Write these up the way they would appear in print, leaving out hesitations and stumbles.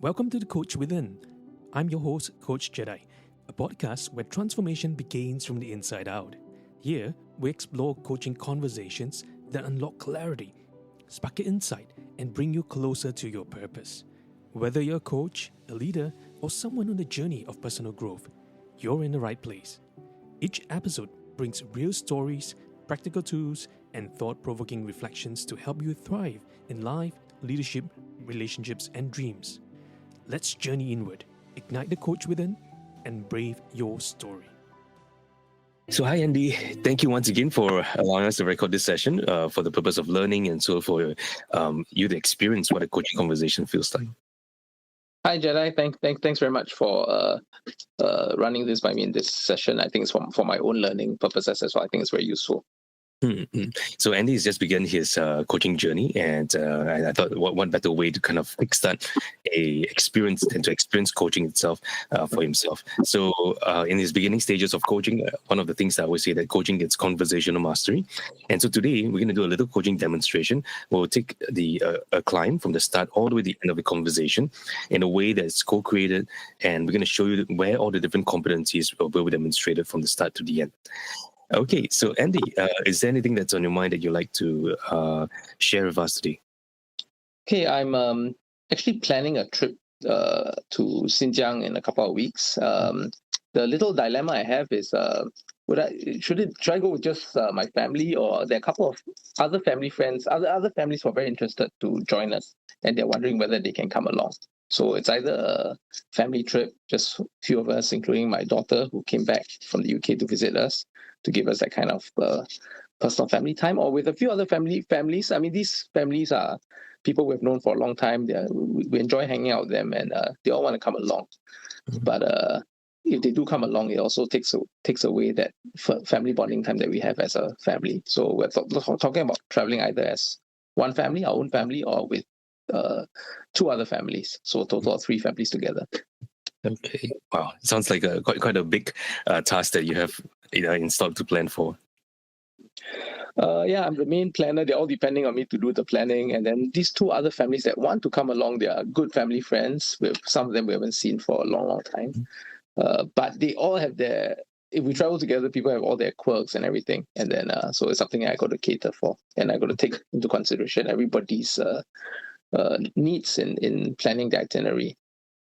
Welcome to the Coach Within. I'm your host, Coach Jedi, a podcast where transformation begins from the inside out. Here, we explore coaching conversations that unlock clarity, spark insight, and bring you closer to your purpose. Whether you're a coach, a leader, or someone on the journey of personal growth, you're in the right place. Each episode brings real stories, practical tools, and thought-provoking reflections to help you thrive in life, leadership, relationships, and dreams. Let's journey inward, ignite the coach within, and brave your story. So hi Andy, thank you once again for allowing us to record this session for the purpose of learning and so for you to experience what a coaching conversation feels like. Hi Jedi, thanks very much for running this by me in this session. I think it's for my own learning purposes as well. I think it's very useful. Mm-hmm. So Andy has just begun his coaching journey, and I thought what better way to kind of kickstart a experience than to experience coaching itself for himself. So in his beginning stages of coaching, one of the things that I always say that coaching gets conversational mastery. And so today we're going to do a little coaching demonstration. We'll take a client from the start all the way to the end of the conversation in a way that's co-created, and we're going to show you where all the different competencies will be demonstrated from the start to the end. Okay, so Andy, is there anything that's on your mind that you'd like to share with us today? Okay, I'm actually planning a trip to Xinjiang in a couple of weeks. The little dilemma I have is, should I go with just my family, or there are a couple of other family friends, other families who are very interested to join us, and they're wondering whether they can come along. So it's either a family trip, just a few of us, including my daughter who came back from the UK to visit us, to give us that kind of personal family time, or with a few other families. I mean, these families are people we've known for a long time. We enjoy hanging out with them, and they all want to come along. Mm-hmm. But if they do come along, it also takes away that family bonding time that we have as a family. So we're talking about traveling either as one family, our own family, or with two other families. So a total of 3 families together. Okay. Wow. Sounds like quite a big task that you have in stock to plan for. Yeah, I'm the main planner. They're all depending on me to do the planning. And then these 2 other families that want to come along, they are good family friends. With some of them we haven't seen for a long time. But they all have if we travel together, people have all their quirks and everything. And then so it's something I got to cater for. And I got to take into consideration everybody's needs in planning the itinerary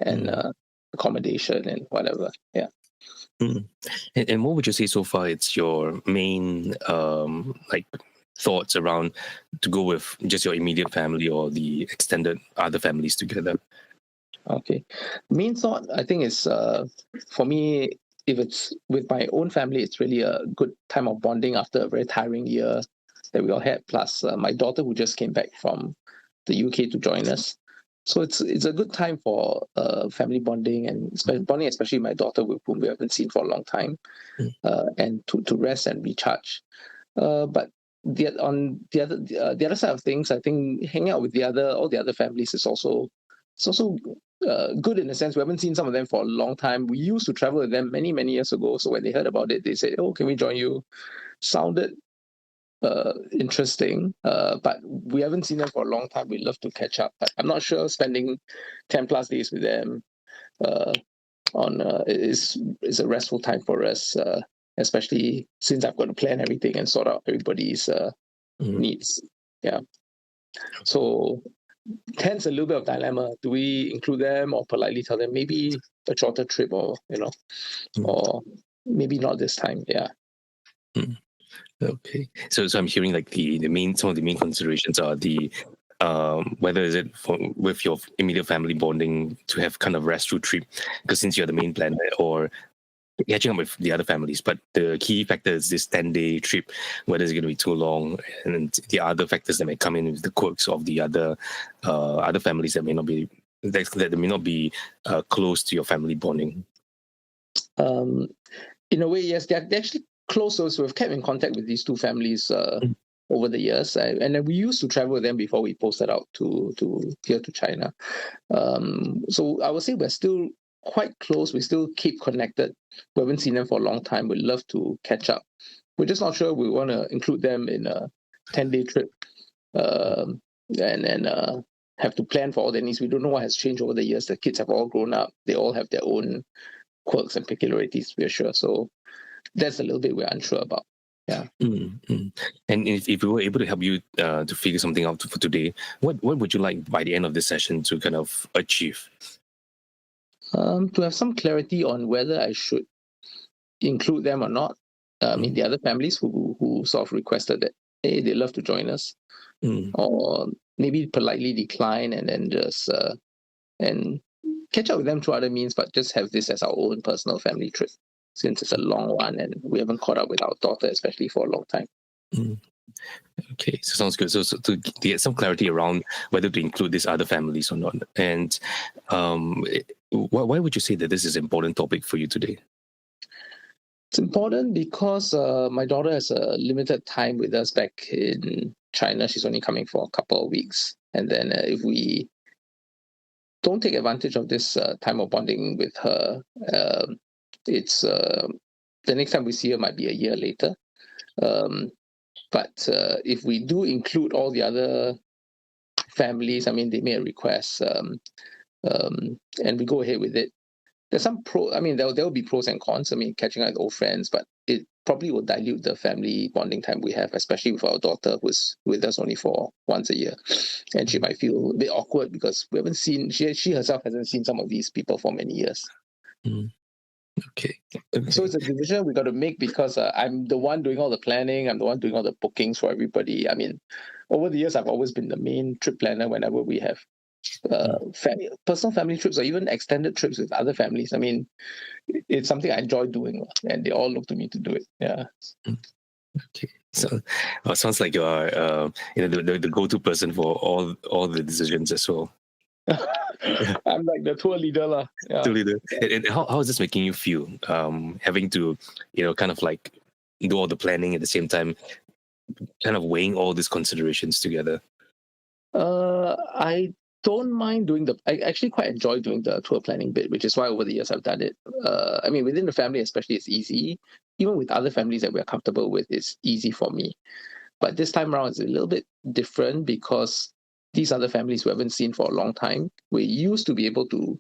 and accommodation and whatever. Yeah. And what would you say so far it's your main thoughts around to go with just your immediate family or the extended other families together? Okay. Main thought, I think, is for me, if it's with my own family, it's really a good time of bonding after a very tiring year that we all had, plus my daughter who just came back from the UK to join us. So it's a good time for family bonding, and bonding, especially my daughter, with whom we haven't seen for a long time, and to rest and recharge. But on the other side of things, I think hanging out with all the other families is also good in a sense. We haven't seen some of them for a long time. We used to travel with them many years ago. So when they heard about it, they said, "Oh, can we join you?" Sounded interesting, but we haven't seen them for a long time. We'd love to catch up, but I'm not sure spending 10 plus days with them is a restful time for us, especially since I've got to plan everything and sort out everybody's needs. Yeah. So hence a little bit of dilemma. Do we include them or politely tell them maybe a shorter trip, or or maybe not this time? Yeah. Okay, so I'm hearing like some of the main considerations are the whether is it with your immediate family bonding to have kind of rest through trip, because since you're the main planner, or catching up with the other families. But the key factor is this 10-day trip, whether it's going to be too long, and the other factors that may come in with the quirks of the other families that may not be close to your family bonding. In a way, yes, they're actually close. So we've kept in contact with these 2 families over the years, and then we used to travel with them before we posted out to here to China. So I would say we're still quite close. We still keep connected. We haven't seen them for a long time. We'd love to catch up. We're just not sure we want to include them in a 10-day trip, and then have to plan for all their needs. We don't know what has changed over the years. The kids have all grown up. They all have their own quirks and peculiarities, we're sure. So that's a little bit we're unsure about. Yeah. Mm-hmm. And if we were able to help you to figure something out for today, what would you like by the end of this session to kind of achieve? To have some clarity on whether I should include them or not. In the other families who sort of requested that, hey, they love to join us, or maybe politely decline and then just and catch up with them through other means, but just have this as our own personal family trip, since it's a long one and we haven't caught up with our daughter, especially for a long time. Okay, so sounds good. So to get some clarity around whether to include these other families or not, and why would you say that this is an important topic for you today? It's important because my daughter has a limited time with us back in China. She's only coming for a couple of weeks. And then if we don't take advantage of this time of bonding with her, it's the next time we see her might be a year later. But if we do include all the other families, I mean, they made a request, and we go ahead with it. There's some there will be pros and cons. I mean, catching up with old friends, but it probably will dilute the family bonding time we have, especially with our daughter who's with us only for once a year. And she might feel a bit awkward because we haven't seen, she herself hasn't seen some of these people for many years. Okay. So it's a decision we got to make because I'm the one doing all the planning. I'm the one doing all the bookings for everybody. I mean, over the years, I've always been the main trip planner whenever we have personal family trips or even extended trips with other families. I mean, it's something I enjoy doing, and they all look to me to do it. Yeah. Okay. So sounds like you are the go-to person for all the decisions as well. I'm like the tour leader lah. Yeah. Tour leader. And how is this making you feel? Having to kind of like do all the planning at the same time, kind of weighing all these considerations together. I don't mind I actually quite enjoy doing the tour planning bit, which is why over the years I've done it. I mean, within the family especially, it's easy. Even with other families that we're comfortable with, it's easy for me. But this time around, it's a little bit different because these other families we haven't seen for a long time, we used to be able to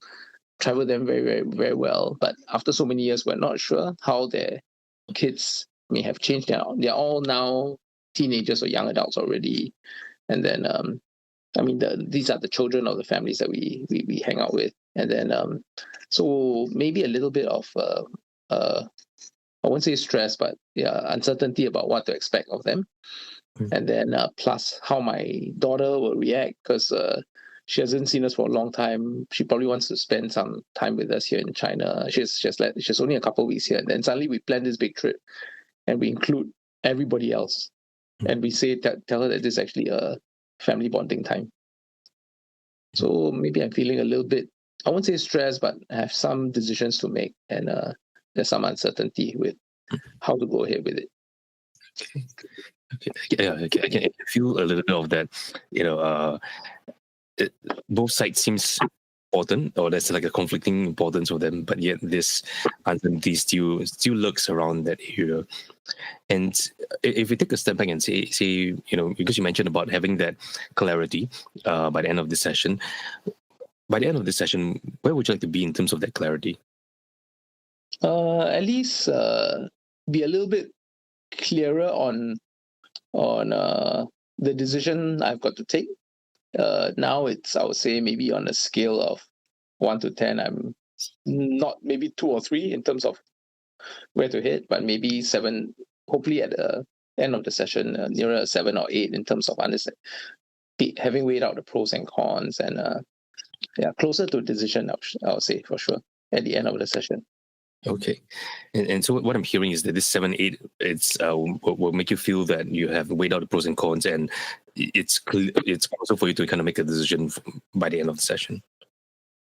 travel them very, very, very well. But after so many years, we're not sure how their kids may have changed. They're all now teenagers or young adults already. And then these are the children of the families that we hang out with, and then so maybe a little bit of I won't say stress, but uncertainty about what to expect of them, and then plus how my daughter will react because she hasn't seen us for a long time. She probably wants to spend some time with us here in China. She's only a couple of weeks here, and then suddenly we plan this big trip, and we include everybody else, and we tell her that this is actually a family bonding time. So maybe I'm feeling a little bit, I won't say stressed, but I have some decisions to make, and there's some uncertainty with how to go ahead with it. Okay. Yeah, I can feel a little bit of that. Both sides seems important, or there's like a conflicting importance of them, but yet this uncertainty still lurks around that area. And if we take a step back and say, because you mentioned about having that clarity by the end of this session, where would you like to be in terms of that clarity? At least be a little bit clearer on the decision I've got to take. Now it's, I would say, maybe on a scale of 1 to 10, I'm not maybe 2 or 3 in terms of where to hit, but maybe 7, hopefully at the end of the session, nearer a 7 or 8 in terms of having weighed out the pros and cons, and closer to a decision, I would say for sure, at the end of the session. Okay, and so what I'm hearing is that this 7, 8, it's will make you feel that you have weighed out the pros and cons, and it's also for you to kind of make a decision by the end of the session.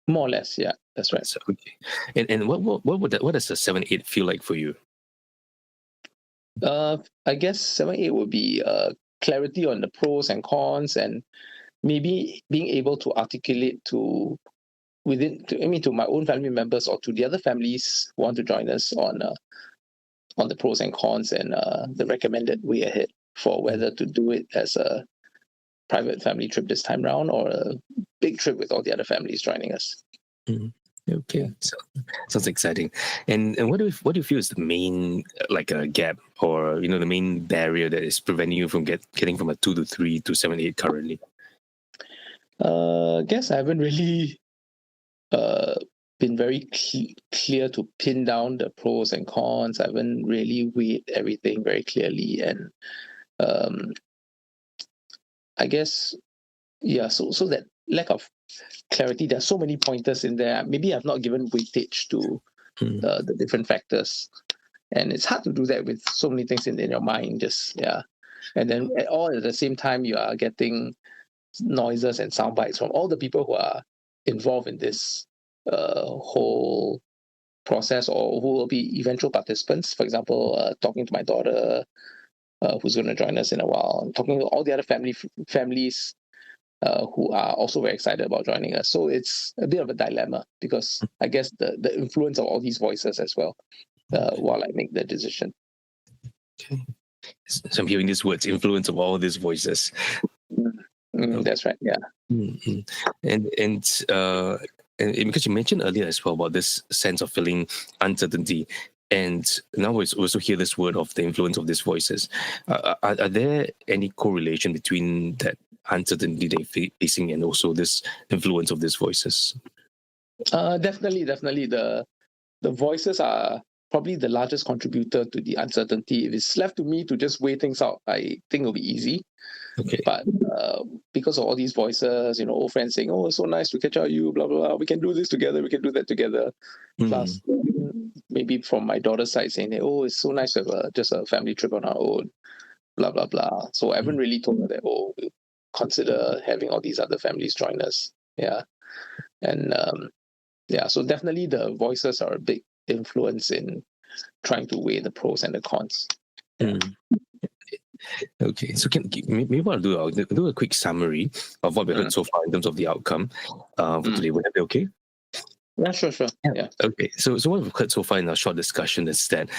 More or less, yeah, that's right. So, okay, and what does a 7, 8 feel like for you? I guess 7, 8 would be clarity on the pros and cons, and maybe being able to articulate to my own family members or to the other families who want to join us on the pros and cons and the recommended way ahead for whether to do it as a private family trip this time round, or a big trip with all the other families joining us. Mm. Okay, so sounds exciting. And what do you feel is the main gap, or the main barrier that is preventing you from getting from a 2 to 3 to 7 8 currently? Guess I haven't really been very clear to pin down the pros and cons. I haven't really weighed everything very clearly, and I guess so that lack of clarity. There's so many pointers in there. Maybe I've not given weightage to the different factors, and it's hard to do that with so many things in your mind. And then all at the same time, you are getting noises and sound bites from all the people who are involved in this whole process, or who will be eventual participants. For example, talking to my daughter, who's going to join us in a while, talking to all the other families who are also very excited about joining us. So it's a bit of a dilemma, because I guess the influence of all these voices as well, while I make the decision. Okay. So I'm hearing these words, influence of all these voices. That's right. Yeah. Mm-hmm. And because you mentioned earlier as well about this sense of feeling uncertainty, and now we also hear this word of the influence of these voices. Are there any correlation between that uncertainty they're facing and also this influence of these voices? Definitely. The voices are probably the largest contributor to the uncertainty. If it's left to me to just weigh things out, I think it'll be easy. Okay. But because of all these voices, old friends saying, "Oh, it's so nice to catch up you, blah blah blah. We can do this together. We can do that together." Plus, maybe from my daughter's side saying, "Oh, it's so nice to have just a family trip on our own, blah blah blah." So I haven't really told her that. Oh, we'll consider having all these other families join us. Yeah, and so definitely the voices are a big influence in trying to weigh the pros and the cons. Yeah. Okay, so maybe I'll do a quick summary of what we heard so far in terms of the outcome for today. Would that be okay? Yeah, sure. Yeah. Okay, so what we've heard so far in our short discussion is that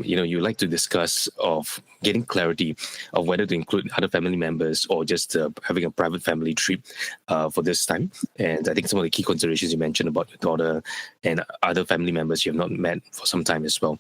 you like to discuss of getting clarity of whether to include other family members or just having a private family trip for this time. And I think some of the key considerations you mentioned about your daughter and other family members you have not met for some time as well.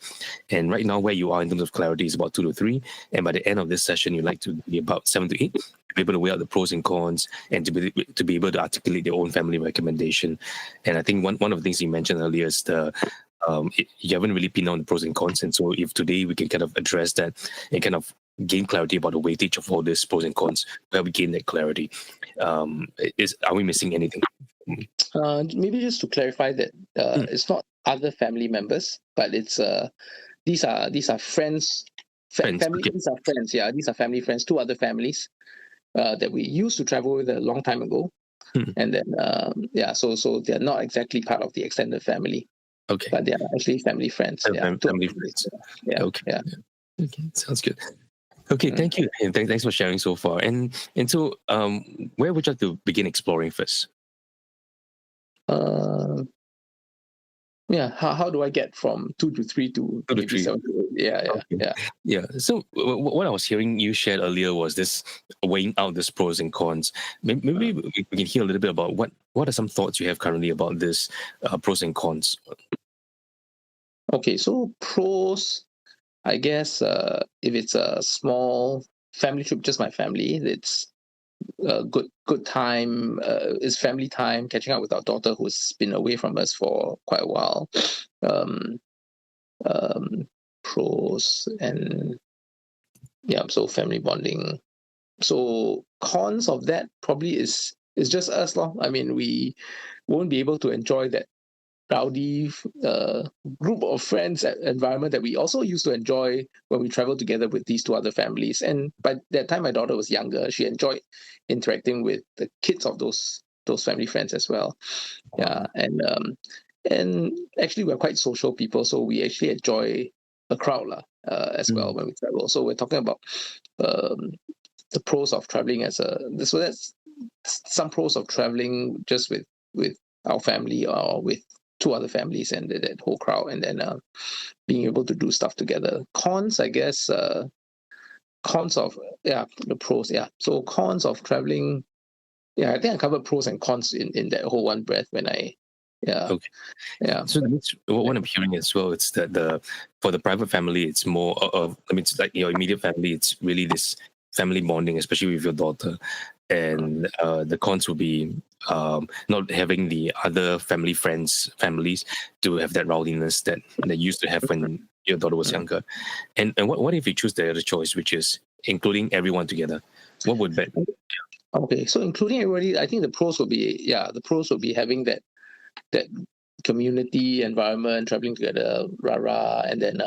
And right now, where you are in terms of clarity is about 2 to 3, and by the end of this session, you'd like to be about 7 to 8. Be able to weigh out the pros and cons, and to be able to articulate their own family recommendation. And I think one of the things you mentioned earlier is you haven't really pinned down the pros and cons, and so if today we can kind of address that and kind of gain clarity about the weightage of all these pros and cons, where we gain that clarity, are we missing anything? Maybe just to clarify that it's not other family members, but it's these are friends. Family. Okay. These are friends. Yeah, these are family friends. 2 other families that we used to travel with a long time ago, and then so they're not exactly part of the extended family. Okay, but they are actually family friends. Family friends. Yeah. Okay. Yeah. Okay, sounds good. Okay, thank you, and thanks for sharing so far. And so, where would you like to begin exploring first? How do I get from 2 to 3 to 7 to 8? Yeah. So what I was hearing you shared earlier was this weighing out these pros and cons. Maybe we can hear a little bit about what are some thoughts you have currently about this pros and cons. Okay, so pros, I guess if it's a small family trip, just my family, it's a good time. It's family time, catching up with our daughter who's been away from us for quite a while. Pros and so family bonding. So cons of that probably is just us, lor. I mean, we won't be able to enjoy that rowdy group of friends environment that we also used to enjoy when we traveled together with these 2 other families. And by that time, my daughter was younger. She enjoyed interacting with the kids of those family friends as well. Yeah, and actually we're quite social people, so we actually enjoy a crowd as well when we travel. So we're talking about the pros of traveling so that's some pros of traveling just with our family or with 2 other families and that whole crowd, and then being able to do stuff together. Cons, I guess, cons of the pros. Yeah, so cons of traveling. Yeah, I think I covered pros and cons in that whole one breath when I. Yeah. Okay. Yeah. So that means what I'm hearing as well, it's that for the private family, it's more of, I mean, it's like your immediate family. It's really this family bonding, especially with your daughter, and the cons will be not having the other families to have that rowdiness that they used to have when your daughter was younger. And what if you choose the other choice, which is including everyone together? What would that? Okay, so including everybody, I think the pros will be having that community environment, traveling together, rah, and then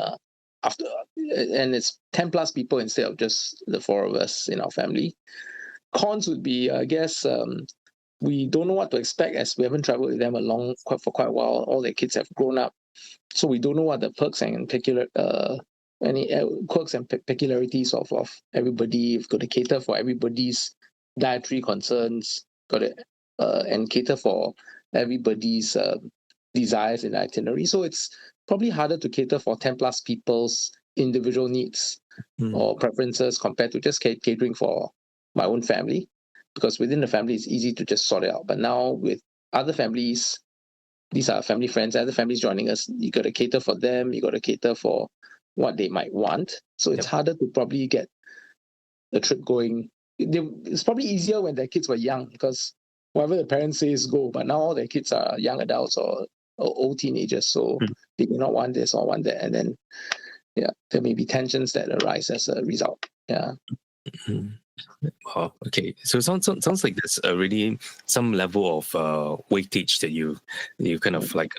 after, and it's 10 plus people instead of just the four of us in our family. Cons would be, I guess, we don't know what to expect as we haven't traveled with them for quite a while. All their kids have grown up, so we don't know what the perks and quirks and peculiarities of everybody. We've got to cater for everybody's dietary concerns. Got to and cater for everybody's desires in the itinerary. So it's probably harder to cater for 10 plus people's individual needs or preferences compared to just catering for my own family, because within the family it's easy to just sort it out. But now with other families, these are family friends, other families joining us, you got to cater for them, you got to cater for what they might want. So it's harder to probably get the trip going. It's probably easier when their kids were young, because whatever the parents say is go, but now all their kids are young adults or old teenagers, so they may not want this or want that, and then there may be tensions that arise as a result. Wow. Okay. So it sounds like there's already some level of weightage that you kind of like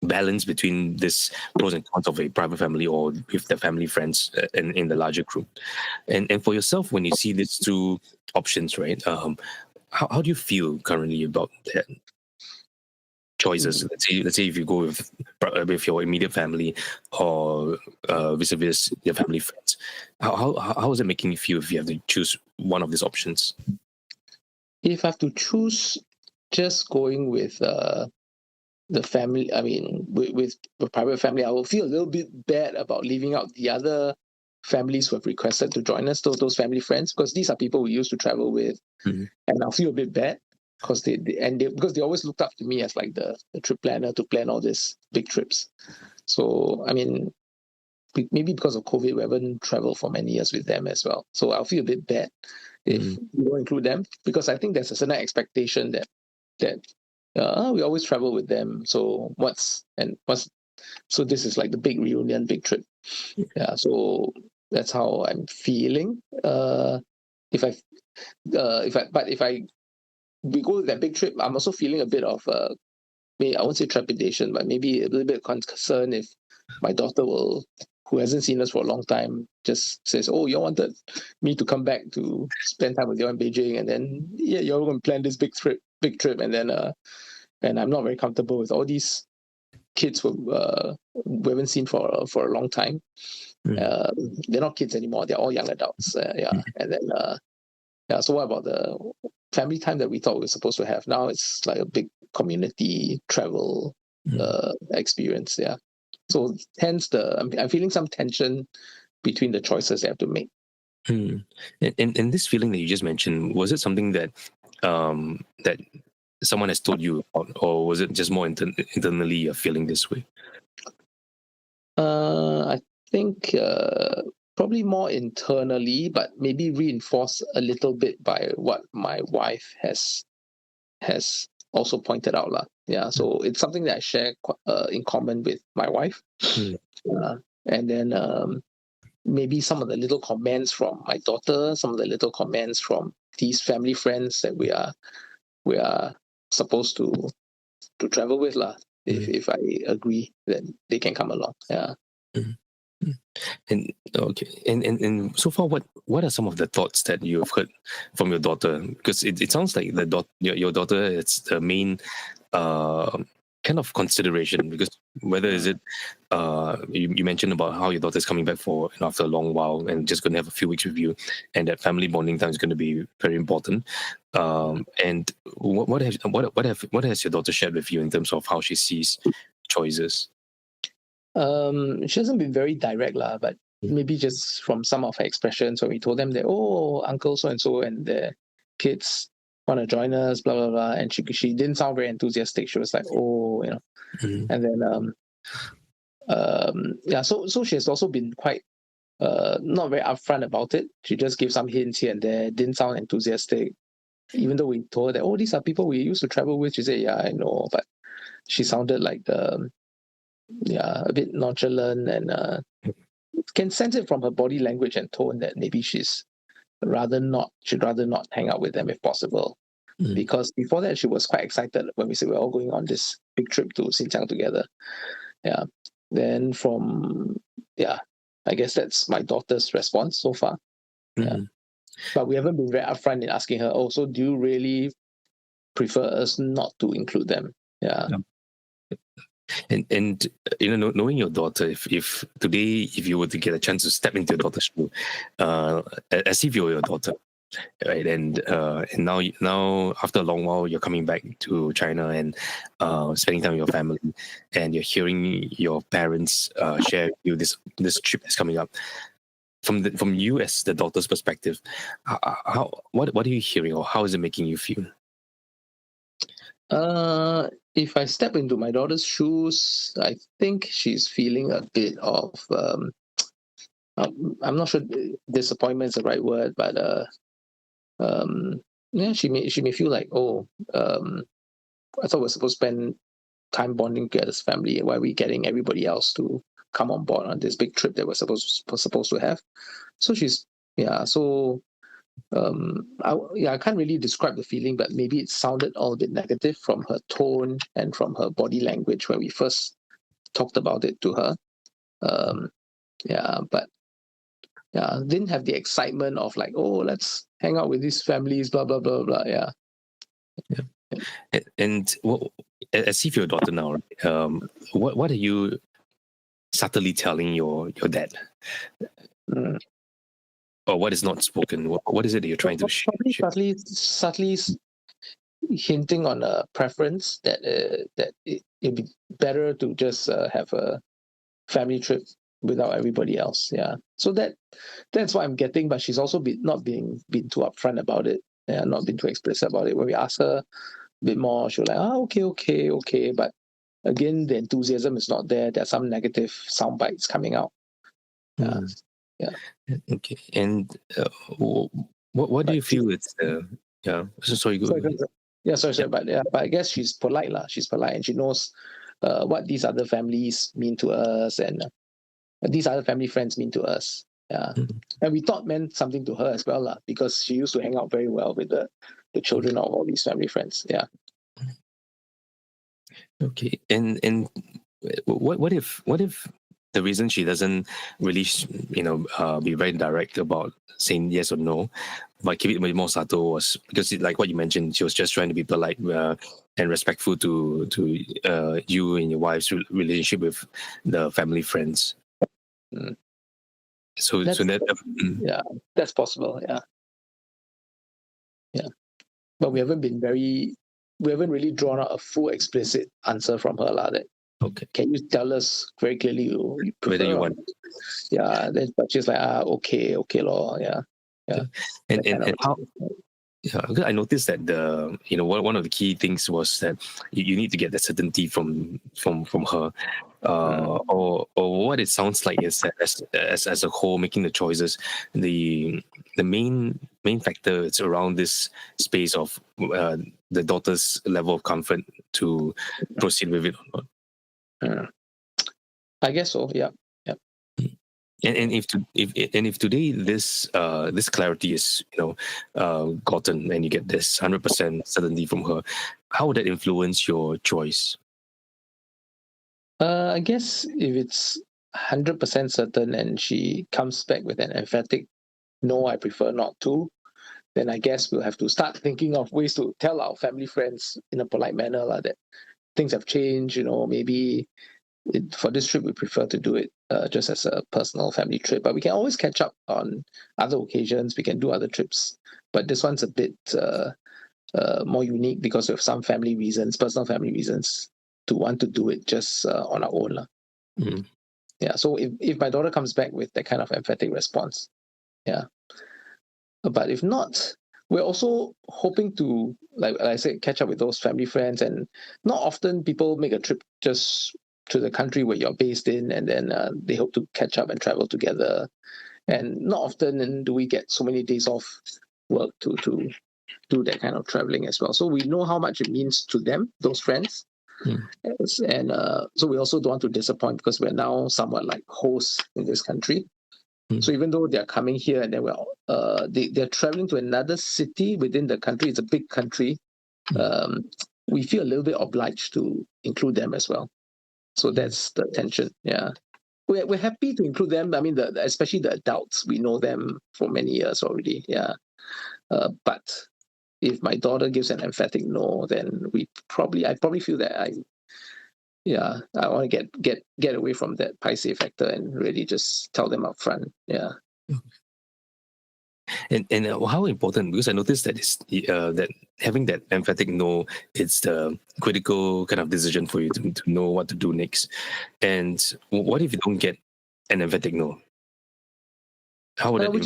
balance between this pros and cons of a private family or with the family friends in the larger group. And for yourself, when you see these two options, right? How do you feel currently about that choices? Let's say if you go with your immediate family or vis-a-vis your family friends, how is it making you feel if you have to choose one of these options? If I have to choose, just going with the family, I mean, with the private family, I will feel a little bit bad about leaving out the other families who have requested to join us, those family friends, because these are people we used to travel with, and I'll feel a bit bad because they always looked up to me as like the trip planner to plan all these big trips. So I mean, maybe because of COVID, we haven't traveled for many years with them as well. So I'll feel a bit bad if we don't include them, because I think there's a certain expectation that we always travel with them. So so this is like the big reunion, big trip. Yeah. So that's how I'm feeling. If we go with that big trip, I'm also feeling a bit of I won't say trepidation, but maybe a little bit of concern if my daughter who hasn't seen us for a long time, just says, "Oh, you wanted me to come back to spend time with you in Beijing, and then you're going to plan this big trip, and then and I'm not very comfortable with all these kids who we haven't seen for a long time. They're not kids anymore; they're all young adults. And then so what about the family time that we thought we were supposed to have? Now it's like a big community travel experience. Yeah. So hence I'm feeling some tension between the choices they have to make. And this feeling that you just mentioned, was it something that that someone has told you about, or was it just more internally you're feeling this way? I think probably more internally, but maybe reinforced a little bit by what my wife has also pointed out. Yeah, so it's something that I share in common with my wife. And then maybe some of the little comments from my daughter, some of the little comments from these family friends that we are supposed to travel with. If I agree, then they can come along. Yeah. And okay, and so far, what are some of the thoughts that you have heard from your daughter? Because it sounds like your daughter is the main kind of consideration. Because whether is it you mentioned about how your daughter's coming back after a long while and just going to have a few weeks with you, and that family bonding time is going to be very important. And what has your daughter shared with you in terms of how she sees choices? She hasn't been very direct, but maybe just from some of her expressions when we told them that, oh, uncle so and their kids want to join us, blah blah blah, and she didn't sound very enthusiastic. She was like, oh, and then yeah, so she has also been quite not very upfront about it. She just gave some hints here and there, didn't sound enthusiastic. Even though we told her that, oh, these are people we used to travel with, she said, yeah, I know, but she sounded like yeah, a bit nonchalant, and can sense it from her body language and tone that maybe she'd rather not hang out with them if possible. Because before that she was quite excited when we said we're all going on this big trip to Xinjiang together. Yeah. Then I guess that's my daughter's response so far. Yeah. But we haven't been very upfront in asking her, oh, so do you really prefer us not to include them? Yeah. And knowing your daughter, if today you were to get a chance to step into your daughter's shoe, as if you were your daughter, right? And now after a long while, you're coming back to China and spending time with your family, and you're hearing your parents share with you this trip that's coming up. From you as the daughter's perspective, what are you hearing, or how is it making you feel? If I step into my daughter's shoes, I think she's feeling a bit of I'm not sure disappointment is the right word, but yeah, she may feel like, oh, I thought we're supposed to spend time bonding together as family. Why are we getting everybody else to come on board on this big trip that we're supposed to have? So she's I can't really describe the feeling, but maybe it sounded all a bit negative from her tone and from her body language when we first talked about it to her. But didn't have the excitement of like, oh, let's hang out with these families, blah blah blah blah. Yeah. And as if your daughter now, what are you subtly telling your dad? Or what is not spoken? What is it that you're trying to share? Subtly hinting on a preference that it'd be better to just have a family trip without everybody else. Yeah. So that's what I'm getting, but she's also not been too upfront about it. Yeah, not been too explicit about it. When we ask her a bit more, she'll like, okay. But again, the enthusiasm is not there. There's some negative sound bites coming out. Yeah. Okay. And what do you feel it's sorry, go ahead. Yeah, sorry. But I guess she's polite lah. She's polite, and she knows what these other families mean to us, and these other family friends mean to us. Yeah. And we thought meant something to her as well lah, because she used to hang out very well with the children of all these family friends. Yeah. Okay. And what if the reason she doesn't really be very direct about saying yes or no, but keep it a bit more subtle, was because like what you mentioned, she was just trying to be polite and respectful to you and your wife's relationship with the family friends. So yeah, that's possible. Yeah, but we haven't really drawn out a full explicit answer from her lah. That okay, can you tell us very clearly you whether you want? Yeah, then but she's like okay lor. Yeah. And how? Yeah, because I noticed that one of the key things was that you need to get the certainty from her, or what it sounds like is that as a whole, making the choices, the main factor is around this space of the daughter's level of comfort to proceed with it or not. I guess so. Yeah. And if today this clarity is gotten, and you get this 100% certainty from her, how would that influence your choice? I guess if it's 100% certain and she comes back with an emphatic no, I prefer not to, then I guess we'll have to start thinking of ways to tell our family friends in a polite manner that things have changed. Maybe for this trip we prefer to do it just as a personal family trip, but we can always catch up on other occasions. We can do other trips, but this one's a bit more unique because of some personal family reasons to want to do it just on our own. Yeah. So if my daughter comes back with that kind of emphatic response, yeah. But if not, we're also hoping to, like I said, catch up with those family friends. And not often people make a trip just to the country where you're based in, and then they hope to catch up and travel together. And not often do we get so many days off work to do that kind of traveling as well. So we know how much it means to them, those friends. And so we also don't want to disappoint, because we're now somewhat like hosts in this country. So even though they're coming here and then they're traveling to another city within the country, it's a big country, we feel a little bit obliged to include them as well. So that's the tension. Yeah. We're happy to include them. I mean, especially the adults, we know them for many years already. Yeah. But if my daughter gives an emphatic no, then I probably feel that I want to get away from that paiseh factor and really just tell them up front. Yeah. And how important, because I noticed that that having that emphatic no, it's the critical kind of decision for you to know what to do next. And what if you don't get an emphatic no? How would that which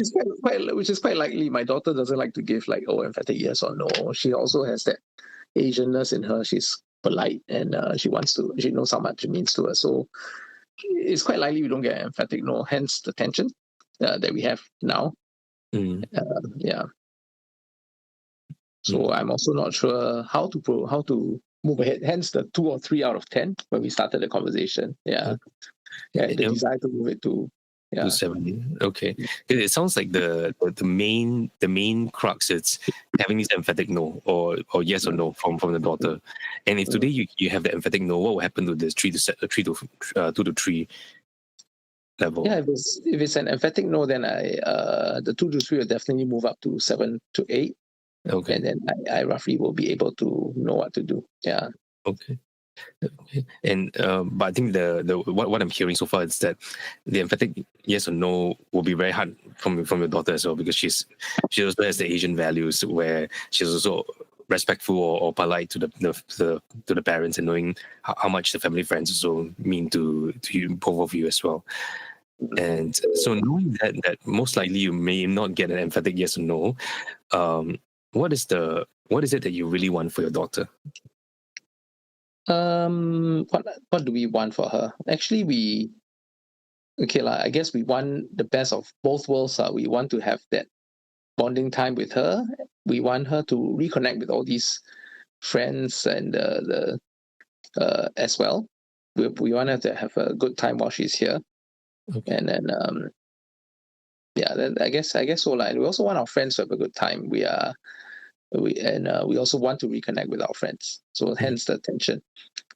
is quite likely. My daughter doesn't like to give like emphatic yes or no. She also has that Asianness in her. She's polite, and she knows how much it means to her. So it's quite likely we don't get an emphatic no. Hence the tension that we have now. Yeah. So I'm also not sure how to move ahead. Hence the 2 or 3 out of 10 when we started the conversation. Yeah. The desire to move it to 7. Okay. It sounds like the main crux is having this emphatic no or yes or no from the daughter. And if today you have the emphatic no, what will happen to this 2 to 3 level? Yeah, if it's an emphatic no, then the 2 to 3 will definitely move up to 7 to 8. Okay. And then I roughly will be able to know what to do. Yeah. Okay. And but I think the what I'm hearing so far is that the emphatic yes or no will be very hard from your daughter as well, because she also has the Asian values where she's also respectful or polite to the parents, and knowing how much the family friends also mean to you, both of you as well. And so knowing that most likely you may not get an emphatic yes or no, what is it that you really want for your daughter? What do we want for her? Actually, I guess we want the best of both worlds. We want to have that bonding time with her. We want her to reconnect with all these friends and as well. We want her to have a good time while she's here. Okay. And then then I guess so. Like, we also want our friends to have a good time. We also want to reconnect with our friends. So hence the tension.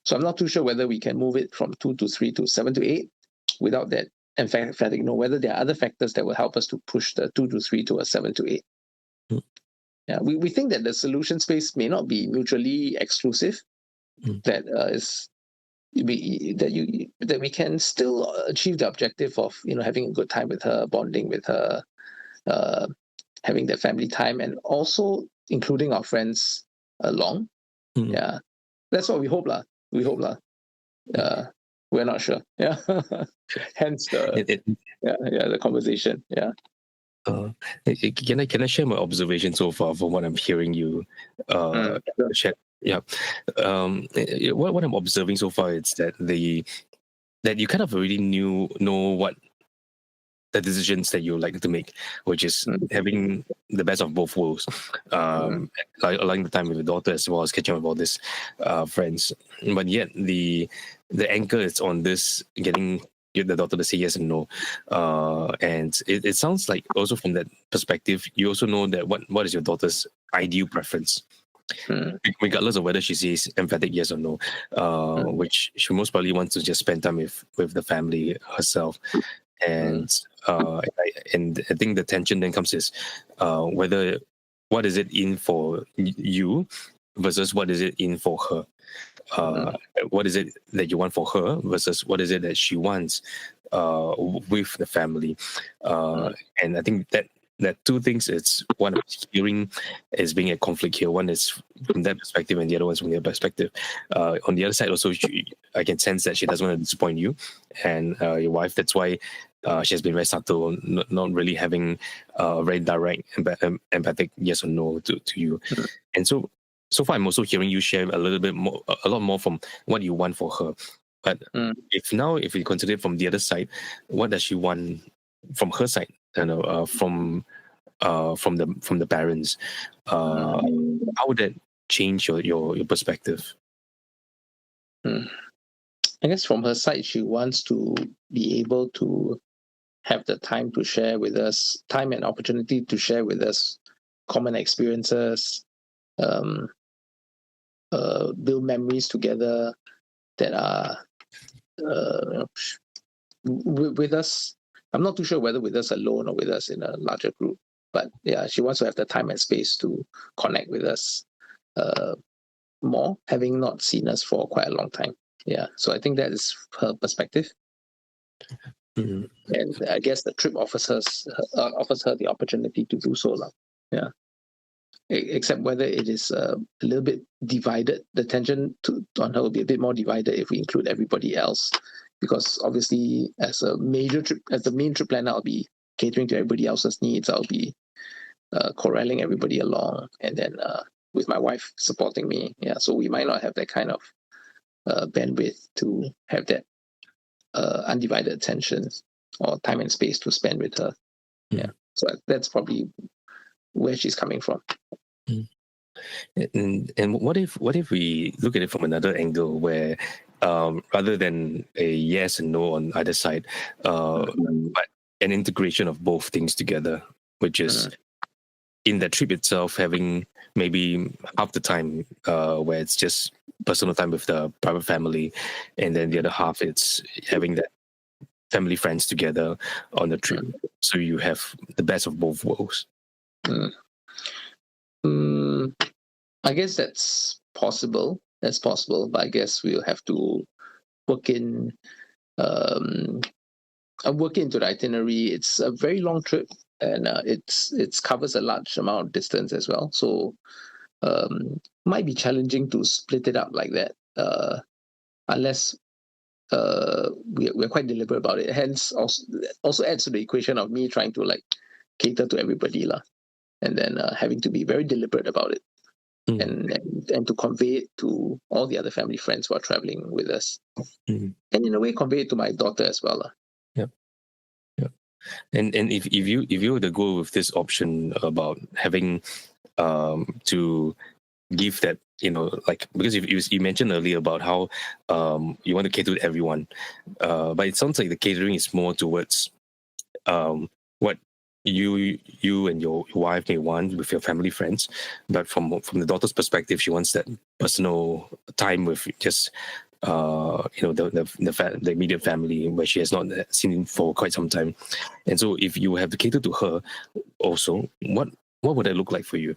So I'm not too sure whether we can move it from 2 to 3 to 7 to 8 without that emphatic no, whether there are other factors that will help us to push the 2 to 3 to a 7 to 8. Yeah, we think that the solution space may not be mutually exclusive. That that we can still achieve the objective of having a good time with her, bonding with her, having that family time, and also including our friends along. Yeah, that's what we hope lah. We're not sure. Yeah, hence the conversation. Yeah. Can I share my observation so far from what I'm hearing you share? Yeah. What I'm observing so far is that that you kind of already know what the decisions that you like to make, which is having the best of both worlds, allowing the time with your daughter as well as catching up with all these friends. But yet the anchor is on this getting the daughter to say yes and no. And it sounds like also from that perspective, you also know that what is your daughter's ideal preference. Regardless of whether she says emphatic yes or no, which she most probably wants to just spend time with the family herself. And I think the tension then comes is whether what is it in for you versus what is it in for her. What is it that you want for her versus what is it that she wants with the family. And I think that that two things. It's one I'm hearing as being a conflict here. One is from that perspective, and the other one's from their perspective. On the other side, also, I can sense that she doesn't want to disappoint you and your wife. That's why she has been very subtle, not really having a very direct, empathic yes or no to you. And so far, I'm also hearing you share a lot more from what you want for her. But if we consider it from the other side, what does she want from her side? From the parents. How would that change your perspective? I guess from her side, she wants to be able to have the time to share with us, time and opportunity to share with us common experiences, build memories together that are with us. I'm not too sure whether with us alone or with us in a larger group, but yeah, she wants to have the time and space to connect with us more, having not seen us for quite a long time. Yeah, so I think that is her perspective. And I guess the trip offers her the opportunity to do so. Yeah. Except whether it is a little bit divided, the tension on her will be a bit more divided if we include everybody else, because obviously as the main trip planner, I'll be catering to everybody else's needs. I'll be corralling everybody along, and then with my wife supporting me. Yeah, so we might not have that kind of bandwidth to have that undivided attention or time and space to spend with her. Yeah, so that's probably where she's coming from. And what if we look at it from another angle, where rather than a yes and no on either side, but an integration of both things together, which is in that trip itself having maybe half the time where it's just personal time with the private family, and then the other half it's having that family friends together on the trip. So you have the best of both worlds. I guess that's possible. That's possible, but I guess we'll have to work into the itinerary. It's a very long trip, and it covers a large amount of distance as well. So might be challenging to split it up like that, unless we're quite deliberate about it. Hence, also adds to the equation of me trying to cater to everybody and then having to be very deliberate about it. And to convey it to all the other family friends who are traveling with us, and in a way convey it to my daughter as well. Yeah. And if you were to go with this option about having to give that, because you mentioned earlier about how you want to cater to everyone, but it sounds like the catering is more towards what you and your wife may want with your family friends, but from the daughter's perspective, she wants that personal time with just the immediate family where she has not seen for quite some time. And so if you have to cater to her also, what would that look like for you?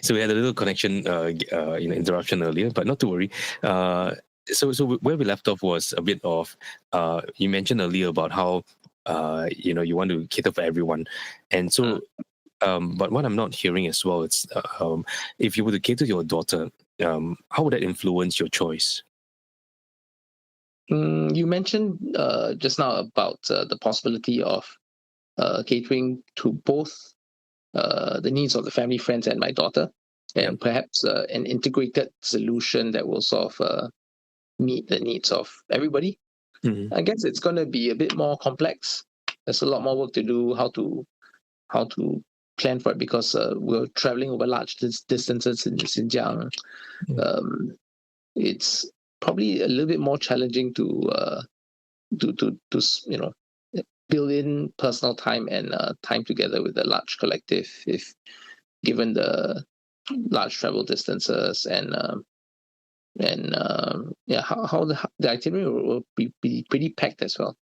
So we had a little connection interruption earlier, but not to worry. So where we left off was a bit of you mentioned earlier about how you want to cater for everyone, and so but what I'm not hearing as well, it's if you were to cater to your daughter, how would that influence your choice? You mentioned just now about the possibility of catering to both the needs of the family friends and my daughter, and perhaps an integrated solution that will sort of meet the needs of everybody. I guess it's going to be a bit more complex. There's a lot more work to do, how to plan for it, because we're traveling over large distances in Xinjiang. It's probably a little bit more challenging to build in personal time and time together with a large collective, if given the large travel distances and how the itinerary will be pretty packed as well.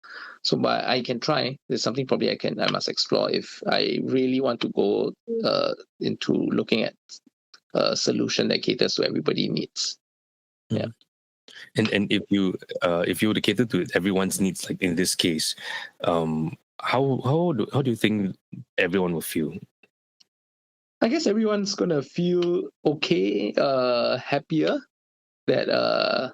So, but I can try. There's something probably I must explore if I really want to go into looking at a solution that caters to everybody's needs. Yeah. And if you were to cater to everyone's needs, like in this case, how do you think everyone will feel? I guess everyone's gonna feel okay, happier that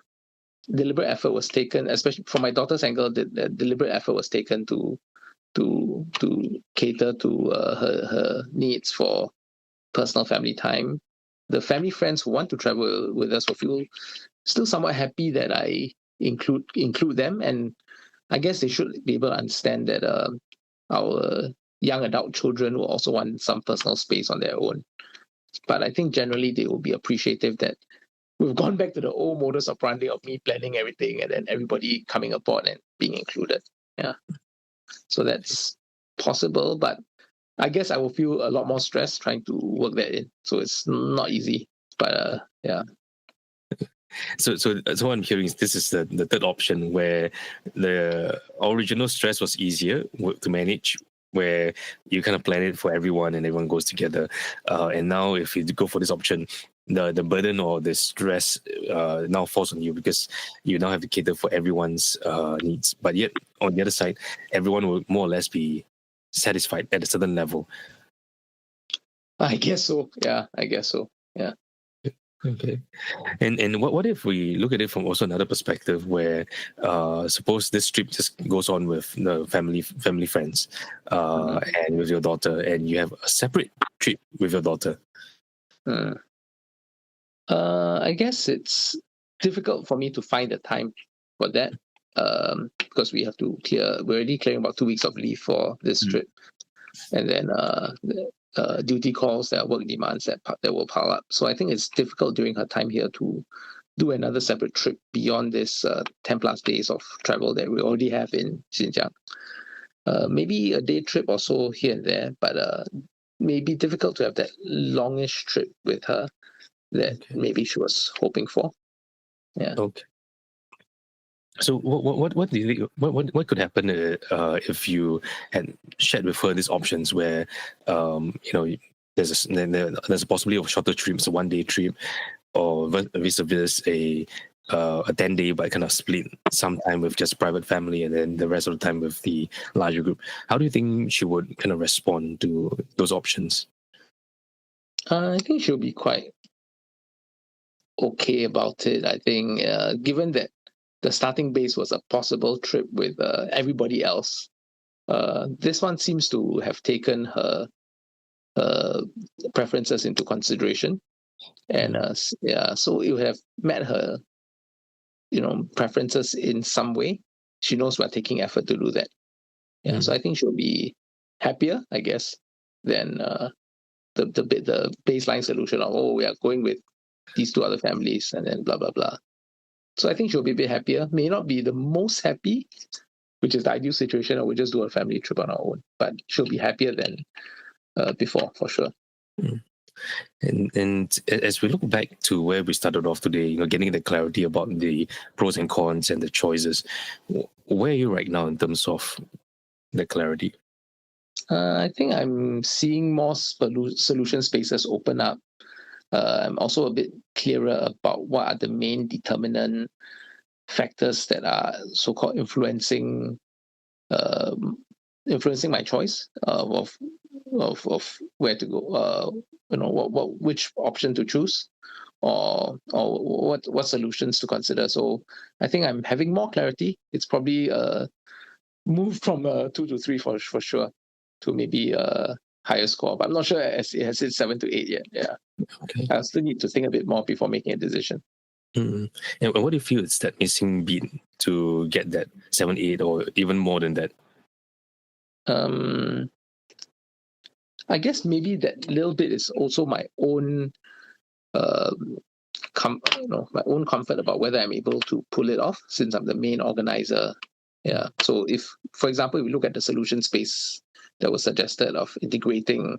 deliberate effort was taken, especially from my daughter's angle. The deliberate effort was taken to cater to her needs for personal family time. The family friends who want to travel with us will feel still somewhat happy that I include them, and I guess they should be able to understand that our young adult children will also want some personal space on their own. But I think generally they will be appreciative that we've gone back to the old modus operandi of me planning everything and then everybody coming aboard and being included. Yeah. So that's possible, but I guess I will feel a lot more stress trying to work that in. So it's not easy. But yeah. So what I'm hearing is this is the third option where the original stress was easier to manage, where you kind of plan it for everyone and everyone goes together. And now if you go for this option, the burden or the stress now falls on you because you now have to cater for everyone's needs. But yet on the other side, everyone will more or less be satisfied at a certain level. I guess so. Yeah, I guess so. Yeah. Okay. And what if we look at it from also another perspective where suppose this trip just goes on with the family friends and with your daughter, and you have a separate trip with your daughter? I guess it's difficult for me to find the time for that because we're already clearing about 2 weeks of leave for this trip, and then duty calls, there are work demands that will pile up. So I think it's difficult during her time here to do another separate trip beyond this 10 plus days of travel that we already have in Xinjiang. Maybe a day trip or so here and there, but maybe difficult to have that longish trip with her that maybe she was hoping for. Yeah. Okay. So what do you think? What could happen if you had shared with her these options where there's a possibility of shorter trips, a 1 day trip, or vice versa, a 10 day but kind of split some time with just private family and then the rest of the time with the larger group. How do you think she would kind of respond to those options? I think she'll be quite okay about it. I think given that the starting base was a possible trip with everybody else, this one seems to have taken her preferences into consideration, and so it would have met her preferences in some way. She knows we're taking effort to do that. Yeah, so I think she'll be happier, I guess, than the baseline solution of, we are going with these two other families and then blah blah blah. So I think she'll be a bit happier. May not be the most happy, which is the ideal situation, or we'll just do a family trip on our own. But she'll be happier than before, for sure. And as we look back to where we started off today, getting the clarity about the pros and cons and the choices, where are you right now in terms of the clarity? I think I'm seeing more solution spaces open up. I'm also a bit clearer about what are the main determinant factors that are so-called influencing my choice of where to go. Which option to choose, or what solutions to consider. So I think I'm having more clarity. It's probably moved from 2 to 3 for sure to maybe a higher score, but I'm not sure it has hit 7 to 8 yet. Yeah. Okay. I still need to think a bit more before making a decision. And what do you feel is that missing beat to get that 7, 8, or even more than that? I guess maybe that little bit is also my own my own comfort about whether I'm able to pull it off, since I'm the main organizer. Yeah. So if, for example, if we look at the solution space that was suggested of integrating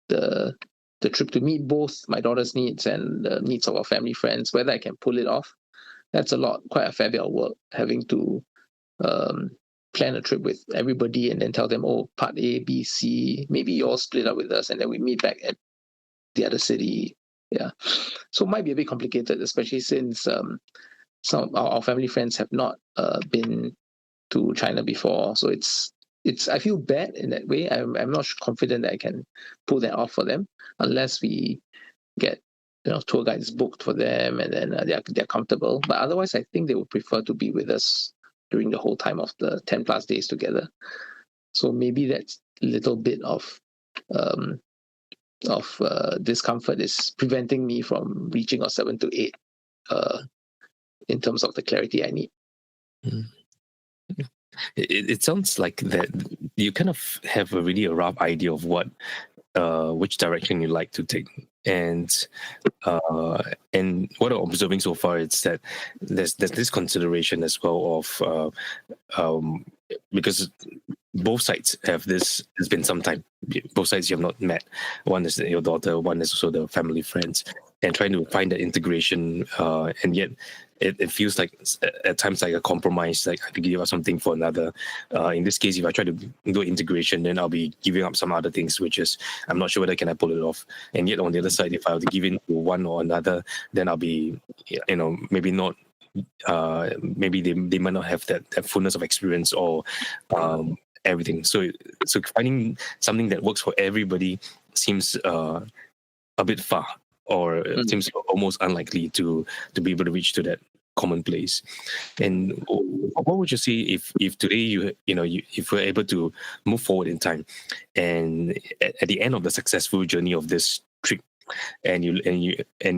the trip to meet both my daughter's needs and the needs of our family friends, whether I can pull it off, that's quite a fair bit of work, having to plan a trip with everybody and then tell them, part A, B, C, maybe you all split up with us and then we meet back at the other city. Yeah. So it might be a bit complicated, especially since some of our family friends have not been to China before. So it's I feel bad in that way. I'm not confident that I can pull that off for them unless we get tour guides booked for them, and then they're comfortable. But otherwise, I think they would prefer to be with us during the whole time of the 10 plus days together. So maybe that's a little bit of discomfort is preventing me from reaching a 7 to 8 in terms of the clarity I need. It sounds like that you kind of have a really rough idea of which direction you like to take, and what I'm observing so far is that there's this consideration as well of because both sides have this. It's been some time. Both sides you have not met. One is your daughter. One is also the family friends, and trying to find that integration. And yet, it feels like at times like a compromise. Like I have to give up something for another. In this case, if I try to do integration, then I'll be giving up some other things, which is I'm not sure whether can I pull it off. And yet on the other side, if I have to give in to one or another, then I'll be, maybe not. Maybe they might not have that fullness of experience or everything. So finding something that works for everybody seems a bit far, or it seems almost unlikely to be able to reach to that common place. And what would you say if today if we're able to move forward in time, and at the end of the successful journey of this trip, and you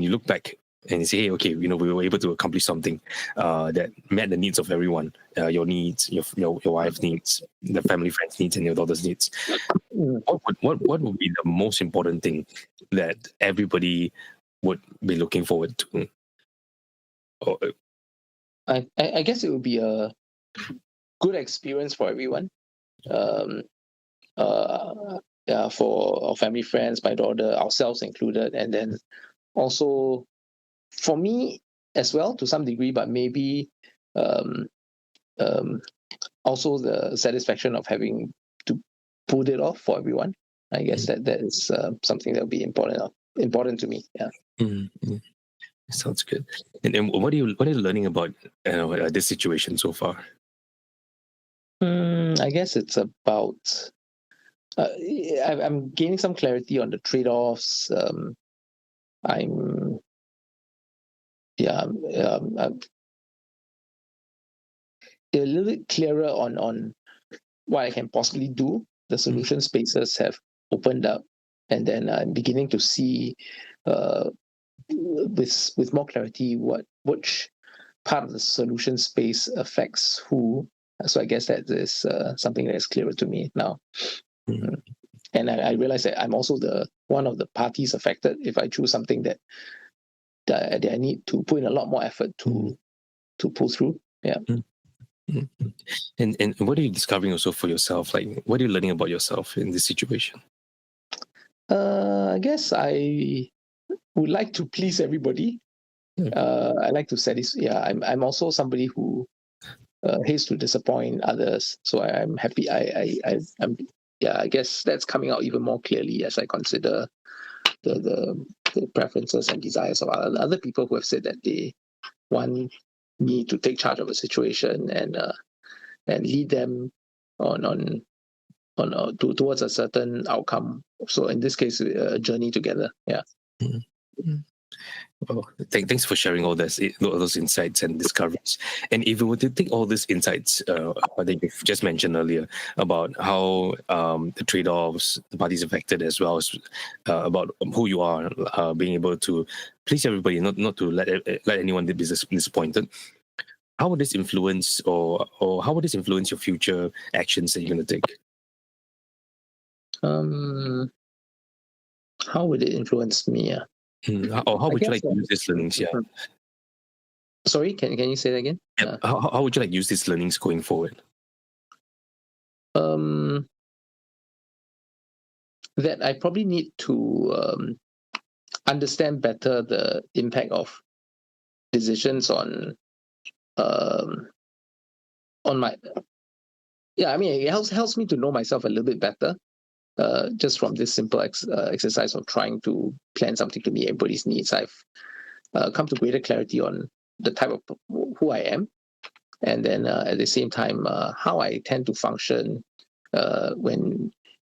look back and you say, hey, okay, we were able to accomplish something that met the needs of everyone, your needs, your wife's needs, the family friends' needs, and your daughter's needs. What would be the most important thing that everybody would be looking forward to? I guess it would be a good experience for everyone. For our family, friends, my daughter, ourselves included, and then also for me as well to some degree, but maybe also the satisfaction of having to pull it off for everyone. I guess that is something that will be important to me. Yeah. Mm-hmm. Sounds good. And what are you learning about this situation so far? I guess it's about I'm gaining some clarity on the trade-offs. I'm a little bit clearer on what I can possibly do. The solution spaces have opened up, and then I'm beginning to see with more clarity which part of the solution space affects who. So I guess that is something that is clearer to me now. And I realize that I'm also one of the parties affected if I choose something that I need to put in a lot more effort to pull through. Yeah. And what are you discovering also for yourself? Like, what are you learning about yourself in this situation? I guess I would like to please everybody. I like to satisfy. Yeah, I'm also somebody who hates to disappoint others. So I'm happy. I'm. Yeah, I guess that's coming out even more clearly as I consider the preferences and desires of other people who have said that they want me to take charge of a situation and lead them on towards a certain outcome. So in this case, a journey together. Yeah. Well, thanks for sharing all those insights and discoveries. And if we were to take all these insights that you've just mentioned earlier about how the trade-offs, the parties affected, as well as about who you are, being able to please everybody, not to let anyone be disappointed. How would this influence, or how would this influence your future actions that you're going to take? How would it influence me? Or how would you like to use these learnings? Yeah. Sorry, can you say that again? Yeah. How would you like to use these learnings going forward? That I probably need to understand better the impact of decisions on my. Yeah, I mean, it helps me to know myself a little bit better. Just from this simple exercise of trying to plan something to meet everybody's needs, I've come to greater clarity on the type of who I am, and then at the same time how I tend to function when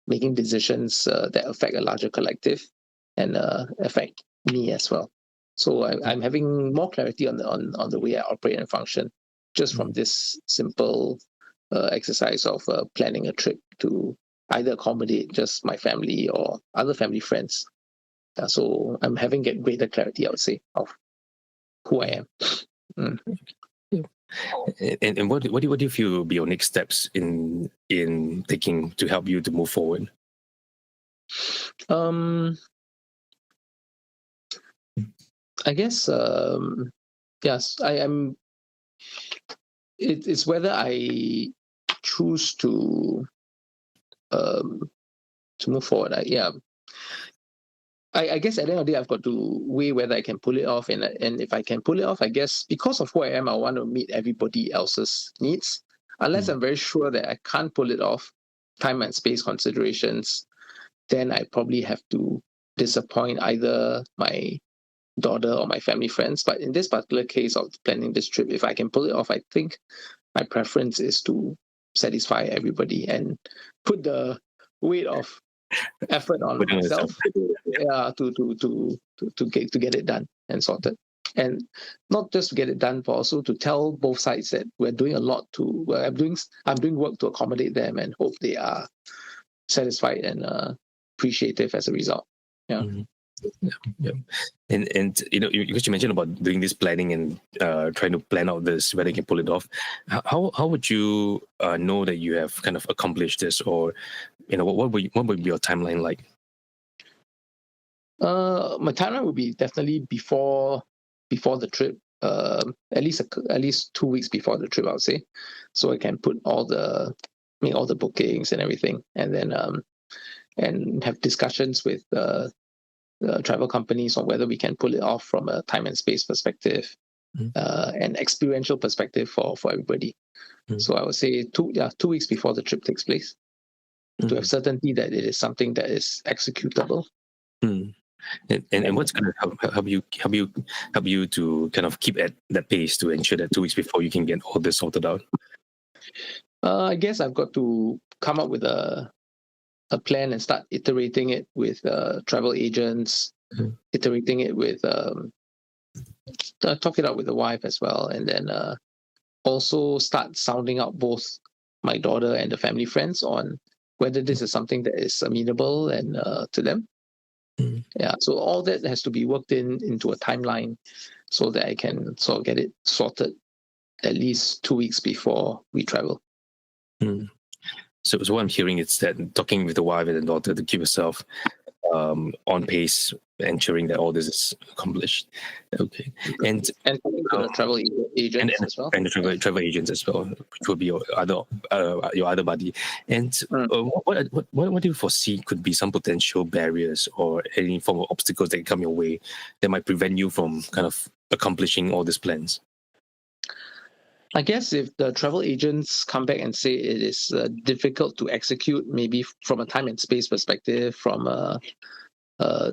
making decisions that affect a larger collective and affect me as well. So I'm having more clarity on the way I operate and function just from this simple exercise of planning a trip to either accommodate just my family or other family friends. So I'm having greater clarity, I would say, of who I am. Mm. And what do you feel will be your next steps in taking to help you to move forward? I guess yes, I am. It's whether I choose to move forward. I guess at the end of the day, I've got to weigh whether I can pull it off, and if I can pull it off, I guess because of who I am, I want to meet everybody else's needs. Unless I'm very sure that I can't pull it off, time and space considerations, then I probably have to disappoint either my daughter or my family friends. But in this particular case of planning this trip, if I can pull it off, I think my preference is to satisfy everybody and put the weight of effort on myself, to get it done and sorted. And not just to get it done, but also to tell both sides that we're doing a lot I'm doing work to accommodate them and hope they are satisfied and appreciative as a result. Yeah. Mm-hmm. Yeah. And because you mentioned about doing this planning and trying to plan out this whether you can pull it off, how would you know that you have kind of accomplished this, or what would be your timeline like? My timeline would be definitely before the trip, at least 2 weeks before the trip, I would say, so I can put all the bookings and everything, and then and have discussions with travel companies on whether we can pull it off from a time and space perspective, and experiential perspective for everybody. So I would say 2 weeks before the trip takes place, to have certainty that it is something that is executable. And what's going to help you to kind of keep at that pace to ensure that 2 weeks before you can get all this sorted out? I guess I've got to come up with a plan and start iterating it with travel agents, iterating it with talk it out with the wife as well, and then also start sounding out both my daughter and the family friends on whether this is something that is amenable and to them. Yeah, so all that has to be worked into a timeline so that I can sort of get it sorted at least 2 weeks before we travel. So what I'm hearing is that talking with the wife and the daughter to keep yourself on pace, ensuring that all this is accomplished. Okay, and talking to the travel agents as well, and the travel agents as well, which will be your other buddy. And what do you foresee could be some potential barriers or any form of obstacles that come your way that might prevent you from kind of accomplishing all these plans? I guess if the travel agents come back and say it is difficult to execute, maybe from a time and space perspective, from a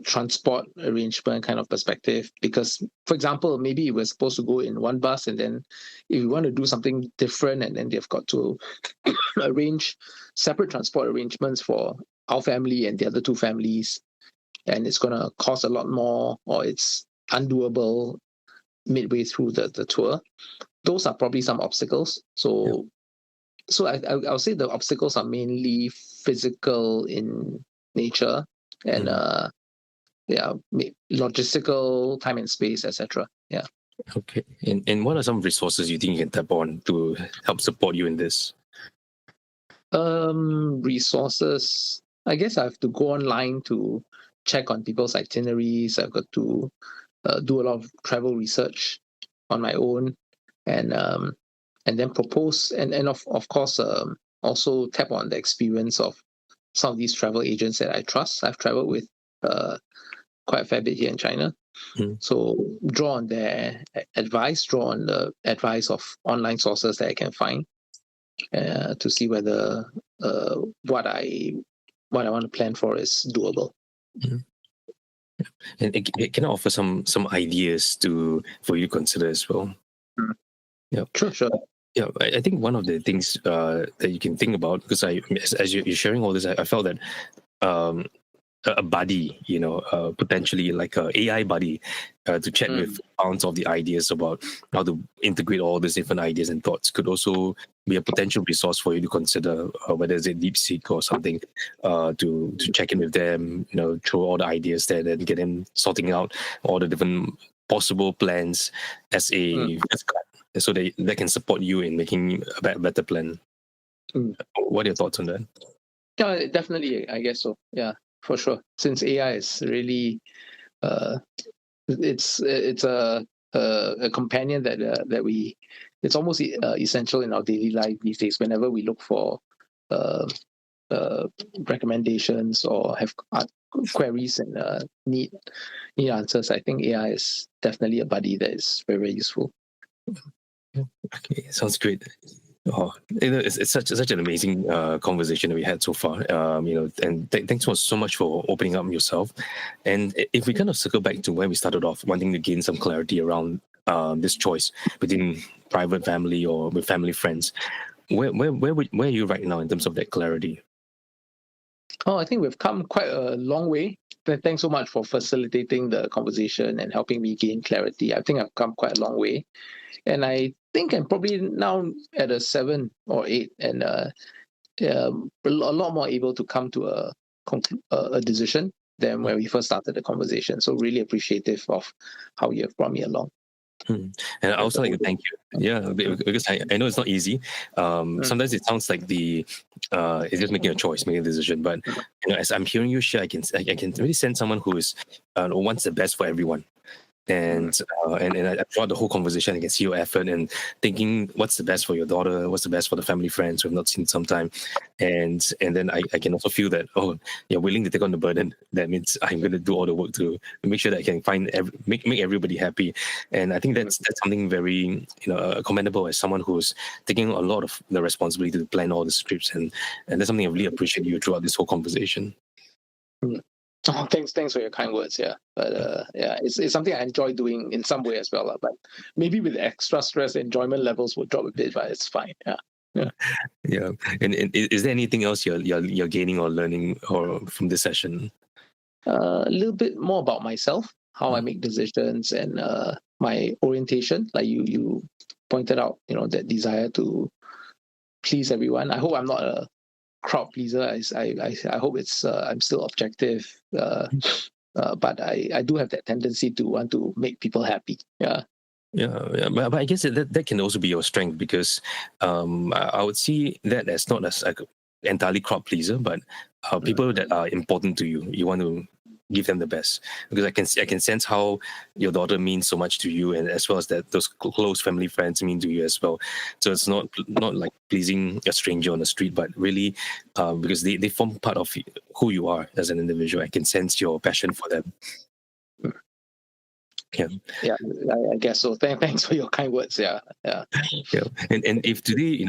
transport arrangement kind of perspective, because, for example, maybe we're supposed to go in one bus, and then if we want to do something different, and then they've got to arrange separate transport arrangements for our family and the other two families, and it's going to cost a lot more, or it's undoable midway through the tour. Those are probably some obstacles. So I'll say the obstacles are mainly physical in nature and logistical, time and space, etc. Yeah. Okay. And what are some resources you think you can tap on to help support you in this? Resources. I guess I have to go online to check on people's itineraries. I've got to do a lot of travel research on my own, and then propose, and of course also tap on the experience of some of these travel agents that I trust. I've traveled with quite a fair bit here in China, so draw on their advice, draw on the advice of online sources that I can find to see whether what I want to plan for is doable. And it can offer some ideas for you to consider as well. Yeah, sure. Yeah, I think one of the things that you can think about, because as you're sharing all this, I felt that um, a buddy, potentially like a AI buddy, to chat with, bounce off the ideas about how to integrate all these different ideas and thoughts could also be a potential resource for you to consider, whether it's a DeepSeek or something, to check in with them, throw all the ideas there, then get them sorting out all the different possible plans as a first cut, so they can support you in making a better plan. What are your thoughts on that? Yeah, definitely. I guess so. Yeah, for sure. Since AI is really, it's a companion that we, it's almost essential in our daily life these days. Whenever we look for uh, recommendations or have queries and need answers, I think AI is definitely a buddy that is very, very useful. Okay, sounds great. Oh, it's such an amazing conversation that we had so far. And thanks so much for opening up yourself. And if we kind of circle back to where we started off, wanting to gain some clarity around this choice between private family or with family friends, where are you right now in terms of that clarity? Oh, I think we've come quite a long way. Thanks so much for facilitating the conversation and helping me gain clarity. I think I've come quite a long way. And I think I'm probably now at a 7 or 8 and a lot more able to come to a decision than when we first started the conversation. So really appreciative of how you have brought me along. And I also like to thank you. Yeah, because I know it's not easy. Sometimes it sounds like it's just making a choice, making a decision. But as I'm hearing you share, I can really sense someone who is wants the best for everyone. And throughout the whole conversation, I can see your effort and thinking what's the best for your daughter, what's the best for the family friends who have not seen some time, and then I can also feel that you're willing to take on the burden. That means I'm going to do all the work to make sure that I can make everybody happy, and I think that's something very commendable as someone who's taking a lot of the responsibility to plan all the scripts, and that's something I really appreciate you throughout this whole conversation. Oh, thanks for your kind words. Yeah, but it's something I enjoy doing in some way as well. But maybe with extra stress, enjoyment levels will drop a bit, but it's fine. Yeah. And is there anything else you're gaining or learning from this session? A little bit more about myself, how I make decisions, and my orientation. Like you pointed out, that desire to please everyone. I hope I'm not a crowd pleaser. I hope it's I'm still objective, but I do have that tendency to want to make people happy. Yeah. Yeah, but I guess that can also be your strength, because I would see that as not as like entirely crowd pleaser, but people that are important to you. You want to give them the best, because I can sense how your daughter means so much to you, and as well as that those close family friends mean to you as well. So it's not like pleasing a stranger on the street, but really because they form part of who you are as an individual. I can sense your passion for them. Yeah, I guess so. Thanks for your kind words. Yeah. And if today,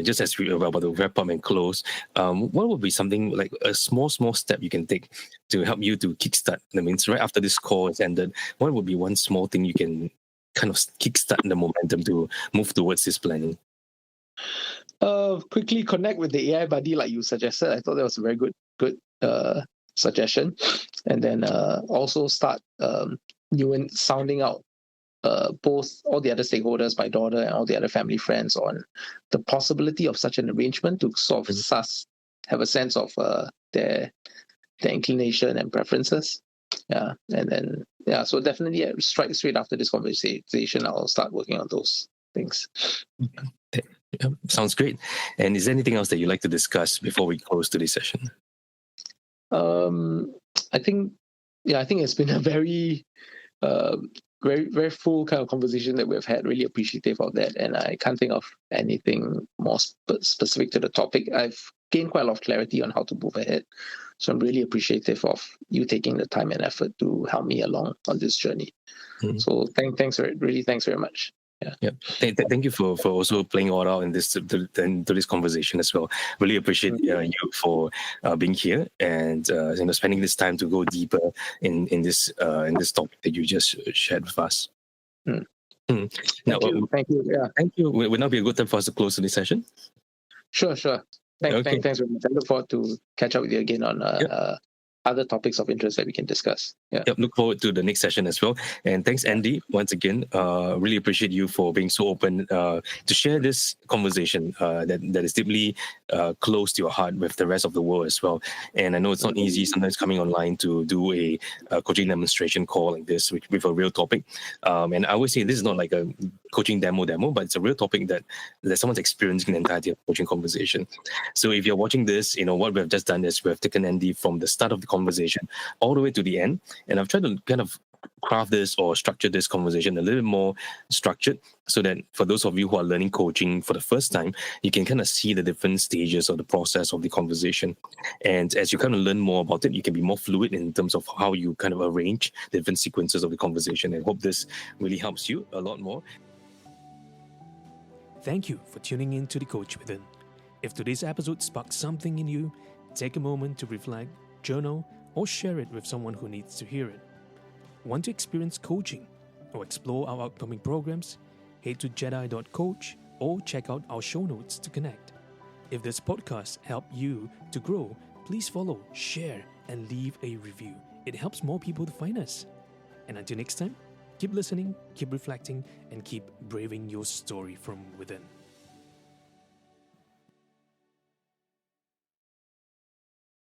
just as we are about to wrap up and close, what would be something like a small step you can take to help you to kickstart? That means right after this call is ended, what would be one small thing you can kind of kickstart the momentum to move towards this planning? Quickly connect with the AI buddy like you suggested. I thought that was a very good suggestion. And then also start sounding out both all the other stakeholders, my daughter and all the other family friends, on the possibility of such an arrangement, to sort of have a sense of their inclination and preferences. Yeah, and then so definitely straight after this conversation, I'll start working on those things. Yeah, sounds great. And is there anything else that you'd like to discuss before we close today's session? I think it's been a very very, very full kind of conversation that we've had. Really appreciative of that, and I can't think of anything more specific to the topic. I've gained quite a lot of clarity on how to move ahead, so I'm really appreciative of you taking the time and effort to help me along on this journey. So thanks very much. Yeah. Thank you for also playing all out in this conversation as well. Really appreciate you for being here and spending this time to go deeper in this topic that you just shared with us. Hmm. Now, Thank you. Yeah, thank you. Would now be a good time for us to close this session? sure. Okay. Thanks very much. I look forward to catch up with you again on Yep. other topics of interest that we can discuss. Yeah. Yep, look forward to the next session as well. And thanks, Andy, once again. Really appreciate you for being so open to share this conversation that is deeply close to your heart with the rest of the world as well. And I know it's not easy sometimes coming online to do a coaching demonstration call like this with a real topic. And I always say this is not like a coaching demo, but it's a real topic that someone's experiencing the entirety of coaching conversation. So if you're watching this, what we've just done is we've taken Andy from the start of the conversation all the way to the end. And I've tried to kind of craft this or structure this conversation a little bit more structured so that for those of you who are learning coaching for the first time, you can kind of see the different stages of the process of the conversation. And as you kind of learn more about it, you can be more fluid in terms of how you kind of arrange the different sequences of the conversation. And I hope this really helps you a lot more. Thank you for tuning in to The Coach Within. If today's episode sparked something in you, take a moment to reflect, journal, or share it with someone who needs to hear it. Want to experience coaching or explore our upcoming programs? Head to jedi.coach or check out our show notes to connect. If this podcast helped you to grow, please follow, share, and leave a review. It helps more people to find us. And until next time, keep listening, keep reflecting, and keep braving your story from within.